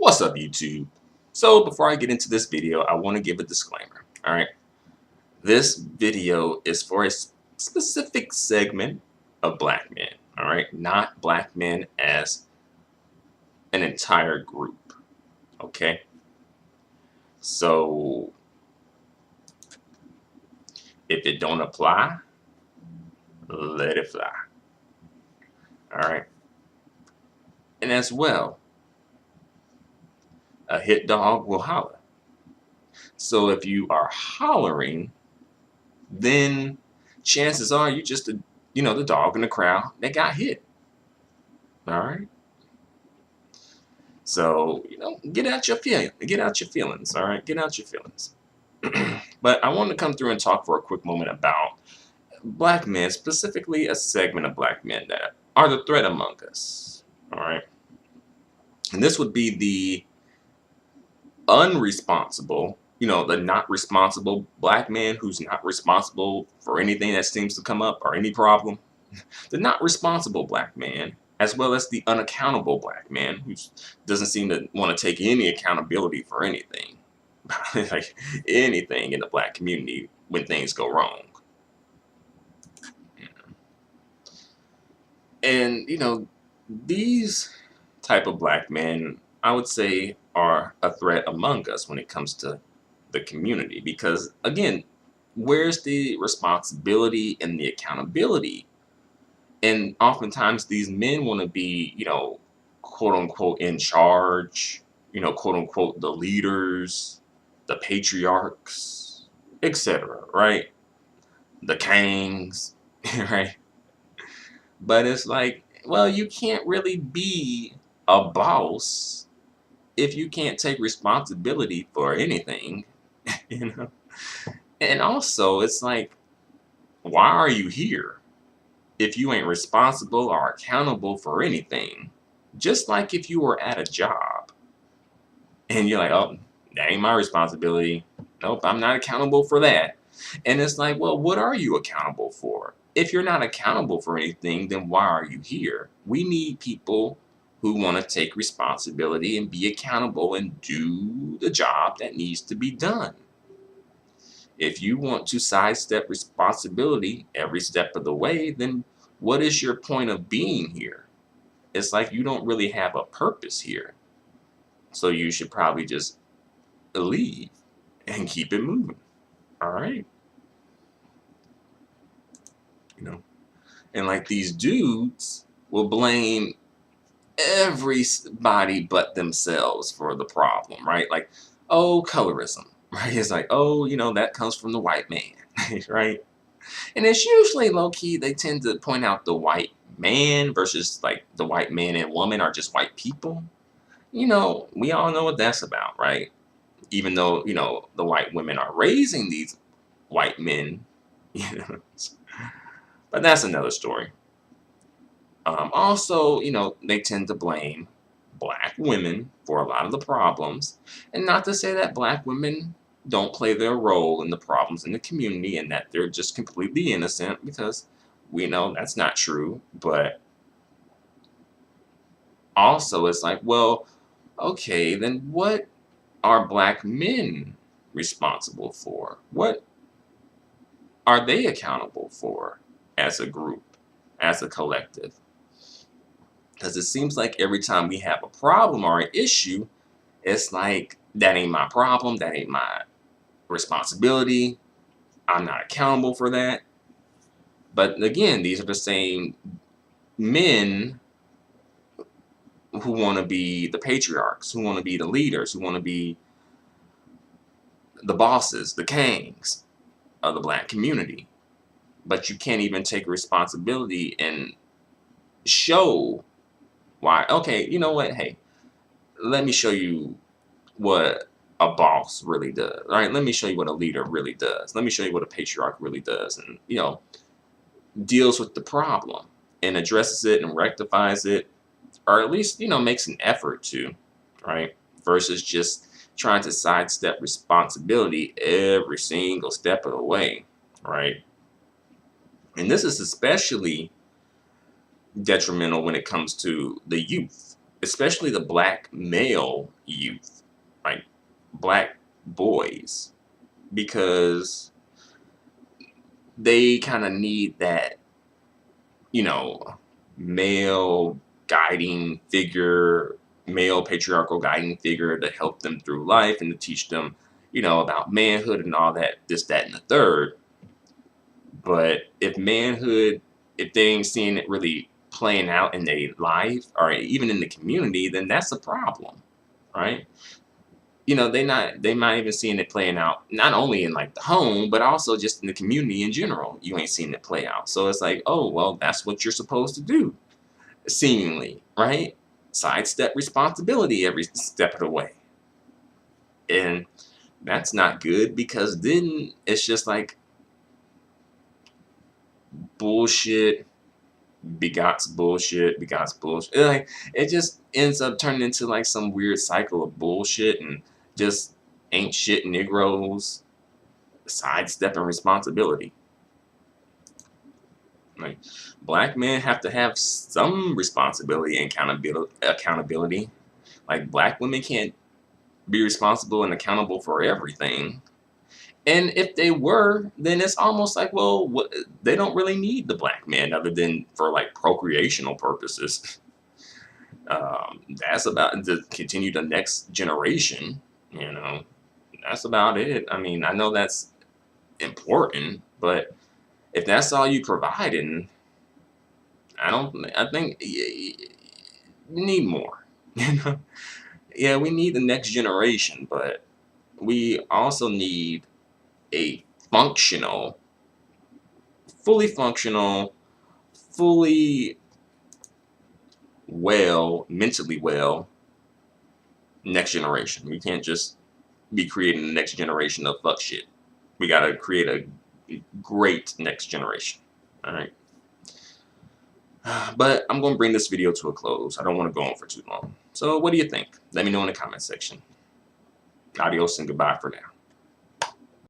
What's up, YouTube? So before I get into this video, I want to give a disclaimer. All right, this video is for a specific segment of black men. All right, not black men as an entire group. Okay, so if it don't apply, let it fly. All right, and as well, a hit dog will holler. So if you are hollering, then chances are you just the dog in the crowd that got hit. All right. So, get out your feelings, all right? Get out your feelings. But I want to come through and talk for a quick moment about black men, specifically a segment of black men that are the threat among us, all right? And this would be the unresponsible, the not responsible black man who's not responsible for anything that seems to come up or any problem. The not responsible black man, as well as the unaccountable black man who doesn't seem to want to take any accountability for anything, like anything in the black community when things go wrong. And these type of black men, I would say, are a threat among us when it comes to the community, because again, where's the responsibility and the accountability? And oftentimes these men want to be, quote unquote, in charge, quote unquote, the leaders, the patriarchs, etc., right? The kings, right? But it's like, well, you can't really be a boss if you can't take responsibility for anything, you know? And also, it's like, why are you here if you ain't responsible or accountable for anything? Just like if you were at a job and you're like, oh, that ain't my responsibility. Nope, I'm not accountable for that. And it's like, well, what are you accountable for? If you're not accountable for anything, then why are you here? We need people who want to take responsibility and be accountable and do the job that needs to be done. If you want to sidestep responsibility every step of the way, then what is your point of being here? It's like you don't really have a purpose here. So you should probably just leave and keep it moving. All right. And like these dudes will blame everybody but themselves for the problem, right? Like, oh, colorism, right? It's like, oh, that comes from the white man, right? And it's usually low key, they tend to point out the white man versus like the white man and woman are just white people. We all know what that's about, right? Even though, the white women are raising these white men, but that's another story. Also, they tend to blame black women for a lot of the problems. And not to say that black women don't play their role in the problems in the community and that they're just completely innocent, because we know that's not true. But also, it's like, well, okay, then what are black men responsible for? What are they accountable for as a group, as a collective? Because it seems like every time we have a problem or an issue, it's like, that ain't my problem, that ain't my responsibility, I'm not accountable for that. But again, these are the same men who want to be the patriarchs, who want to be the leaders, who want to be the bosses, the kings of the black community. But you can't even take responsibility and show why. Okay, you know what? Hey, let me show you what a boss really does. All right, let me show you what a leader really does. Let me show you what a patriarch really does, and deals with the problem and addresses it and rectifies it, or at least makes an effort to, right? Versus just trying to sidestep responsibility every single step of the way, right? And this is especially detrimental when it comes to the youth, especially the black male youth, like black boys, because they kind of need that, you know, male guiding figure, male patriarchal guiding figure to help them through life and to teach them, about manhood and all that, this, that, and the third. But if they ain't seeing it really playing out in their life or even in the community, then that's a problem, right? They might even seeing it playing out not only in like the home, but also just in the community in general. You ain't seeing it play out. So it's like, oh well, that's what you're supposed to do, seemingly, right? Sidestep responsibility every step of the way. And that's not good, because then it's just like bullshit begots bullshit begots bullshit. Like, it just ends up turning into like some weird cycle of bullshit and just ain't shit Negroes sidestepping responsibility. Like, black men have to have some responsibility and accountability. Like, black women can't be responsible and accountable for everything. And if they were, then it's almost like, well, they don't really need the black man other than for like procreational purposes. That's about to continue the next generation. You know, that's about it. I mean, I know that's important, but if that's all you providing, I think we need more. You know, yeah, we need the next generation, but we also need a functional, fully functional, fully well, mentally well next generation. We can't just be creating the next generation of fuck shit. We gotta create a great next generation. All right. But I'm gonna bring this video to a close. I don't want to go on for too long. So what do you think? Let me know in the comment section. Adios and goodbye for now.